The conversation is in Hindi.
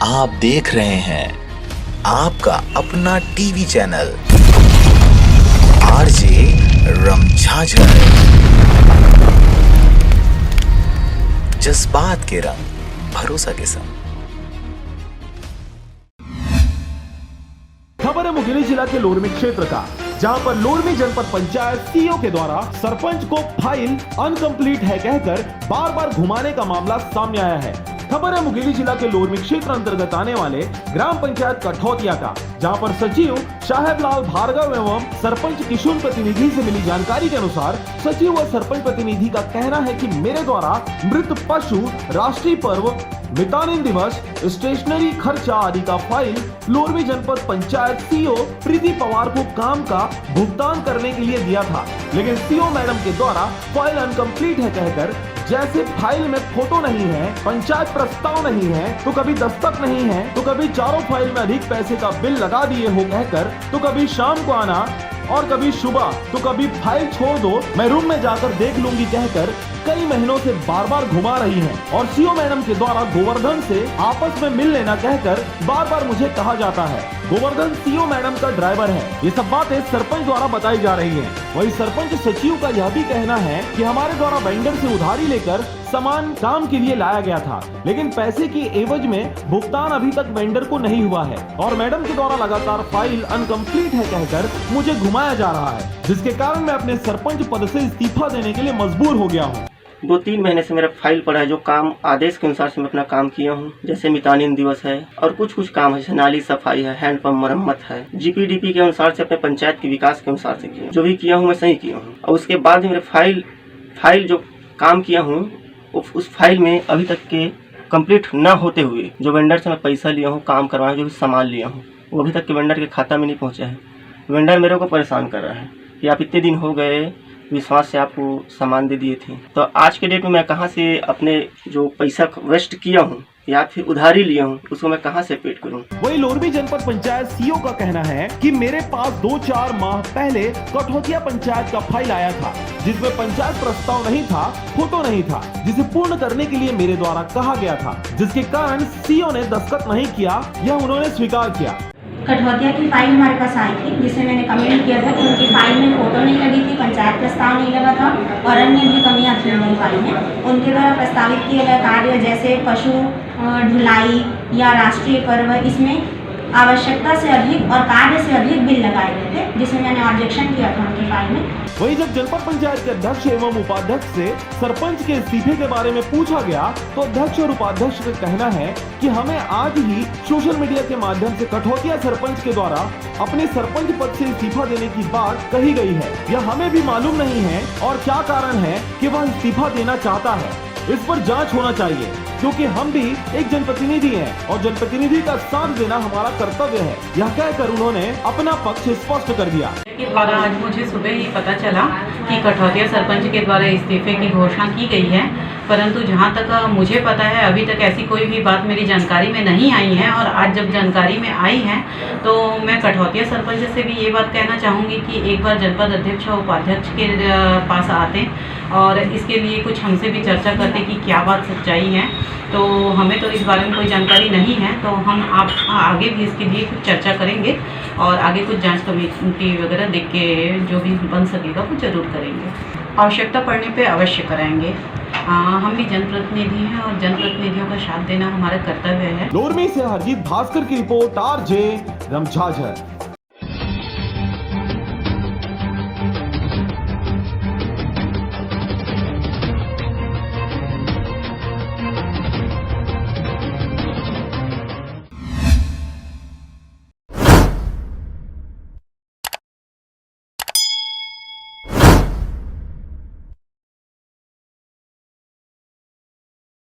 आप देख रहे हैं आपका अपना टीवी चैनल आरजे रमझाझर, जज्बात के रंग भरोसा के संग। खबर है मुंगेली जिला के लोरमी क्षेत्र का, जहां पर लोरमी जनपद पंचायत सीईओ के द्वारा सरपंच को फाइल अनकंप्लीट है कहकर बार बार घुमाने का मामला सामने आया है। खबर है मुंगेली जिला के लोरमी क्षेत्र अंतर्गत आने वाले ग्राम पंचायत कठौतिया का, जहां पर सचिव साहेबलाल भार्गव एवं सरपंच किशोर प्रतिनिधि से मिली जानकारी के अनुसार सचिव व सरपंच प्रतिनिधि का कहना है कि मेरे द्वारा मृत पशु, राष्ट्रीय पर्व, मितानिन दिवस, स्टेशनरी खर्चा आदि का फाइल लोरमी जनपद पंचायत सीईओ प्रीति पवार को काम का भुगतान करने के लिए दिया था, लेकिन सीईओ मैडम के द्वारा फाइल अनकंप्लीट है कहकर, जैसे फाइल में फोटो नहीं है, पंचायत प्रस्ताव नहीं है, तो कभी दस्तक नहीं है, तो कभी चारों फाइल में अधिक पैसे का बिल लगा दिए हो कहकर, तो कभी शाम को आना और कभी सुबह, तो कभी फाइल छोड़ दो, मैं रूम में जाकर देख लूंगी कहकर कई महीनों से बार बार घुमा रही हैं। और सीईओ मैडम के द्वारा गोवर्धन से आपस में मिल लेना कहकर बार बार मुझे कहा जाता है। गोवर्धन सीईओ मैडम का ड्राइवर है। ये सब बातें सरपंच द्वारा बताई जा रही हैं। वही सरपंच सचिव का यह भी कहना है कि हमारे द्वारा वेंडर से उधारी लेकर सामान काम के लिए लाया गया था, लेकिन पैसे की एवज में भुगतान अभी तक वेंडर को नहीं हुआ है और मैडम के द्वारा लगातार फाइल अनकंप्लीट है कहकर मुझे घुमाया जा रहा है, जिसके कारण मैं अपने सरपंच पद से इस्तीफा देने के लिए मजबूर हो गया हूँ। 2-3 महीने से मेरा फाइल पड़ा है, जो काम आदेश के अनुसार से मैं अपना काम किया हूँ, जैसे मितानिन दिवस है और कुछ काम है, जैसे नाली सफाई है, हैंडपंप मरम्मत है, जीपीडीपी के अनुसार से अपने पंचायत के विकास के अनुसार से किया, जो भी किया हूँ मैं सही किया हूँ। और उसके बाद भी मेरे फाइल जो काम किया हूँ उस फाइल में अभी तक के कंप्लीट ना होते हुए जो वेंडर से मैं पैसा लिया हूँ, काम करवाया, जो भी सामान लिया हूँ, वो अभी तक के वेंडर के खाता में नहीं पहुँचा है। वेंडर मेरे को परेशान कर रहा है कि आप इतने दिन हो गए, विश्वास से आपको सामान दे दिए थे, तो आज के डेट में मैं कहाँ से अपने जो पैसा वेस्ट किया हूँ या फिर उधारी लिया हूँ, उसको मैं कहाँ से पेड करूँ। वही लोरमी जनपद पंचायत सीईओ का कहना है कि मेरे पास 2-4 माह पहले कठौतिया पंचायत का फाइल आया था, जिसमें पंचायत प्रस्ताव नहीं था, फोटो नहीं था, जिसे पूर्ण करने के लिए मेरे द्वारा कहा गया था, जिसके कारण सीईओ ने दस्तखत नहीं किया, यह उन्होंने स्वीकार किया। कठौतिया की फाइल हमारे पास आई थी, जिसमें मैंने कमेंट किया था कि उनकी फाइल में फोटो नहीं लगी थी, पंचायत प्रस्ताव नहीं लगा था और अन्य भी कमियां थी उनकी फाइल में। उनके द्वारा प्रस्तावित किए गए कार्य जैसे पशु ढुलाई या राष्ट्रीय पर्व, इसमें आवश्यकता से अधिक और कार्य से अधिक बिल लगाए गए थे, जिसमें मैंने ऑब्जेक्शन किया था उनकी फाइल में। वही जब जनपद पंचायत के अध्यक्ष एवं उपाध्यक्ष से सरपंच के इस्तीफे के बारे में पूछा गया, तो अध्यक्ष और उपाध्यक्ष का कहना है कि हमें आज ही सोशल मीडिया के माध्यम से कठौतिया सरपंच के द्वारा अपने सरपंच पद से इस्तीफा देने की बात कही गई है। यह हमें भी मालूम नहीं है और क्या कारण है कि वह इस्तीफा देना चाहता है, इस पर जांच होना चाहिए, क्योंकि हम भी एक जनप्रतिनिधि हैं और जनप्रतिनिधि का साथ देना हमारा कर्तव्य है। यह कहकर उन्होंने अपना पक्ष स्पष्ट कर दिया। के द्वारा आज मुझे सुबह ही पता चला कि कठौतिया सरपंच के द्वारा इस्तीफे की घोषणा की गई है, परंतु जहां तक मुझे पता है अभी तक ऐसी कोई भी बात मेरी जानकारी में नहीं आई है। और आज जब जानकारी में आई है तो मैं कठौतिया सरपंच से भी ये बात कहना चाहूँगी कि एक बार जनपद अध्यक्ष और उपाध्यक्ष के पास आते और इसके लिए कुछ हमसे भी चर्चा करते कि क्या बात सच्चाई है। तो हमें तो इस बारे में कोई जानकारी नहीं है, तो हम आप आगे भी इसके लिए कुछ चर्चा करेंगे और आगे कुछ जांच कमेटी वगैरह देख के जो भी बन सकेगा वो जरूर करेंगे। आवश्यकता पड़ने पे अवश्य कराएंगे। हम भी जनप्रतिनिधि हैं और जनप्रतिनिधियों का साथ देना हमारा कर्तव्य है। लोरमी से हरजीत भास्कर की रिपोर्ट, आरजे रमझाझर।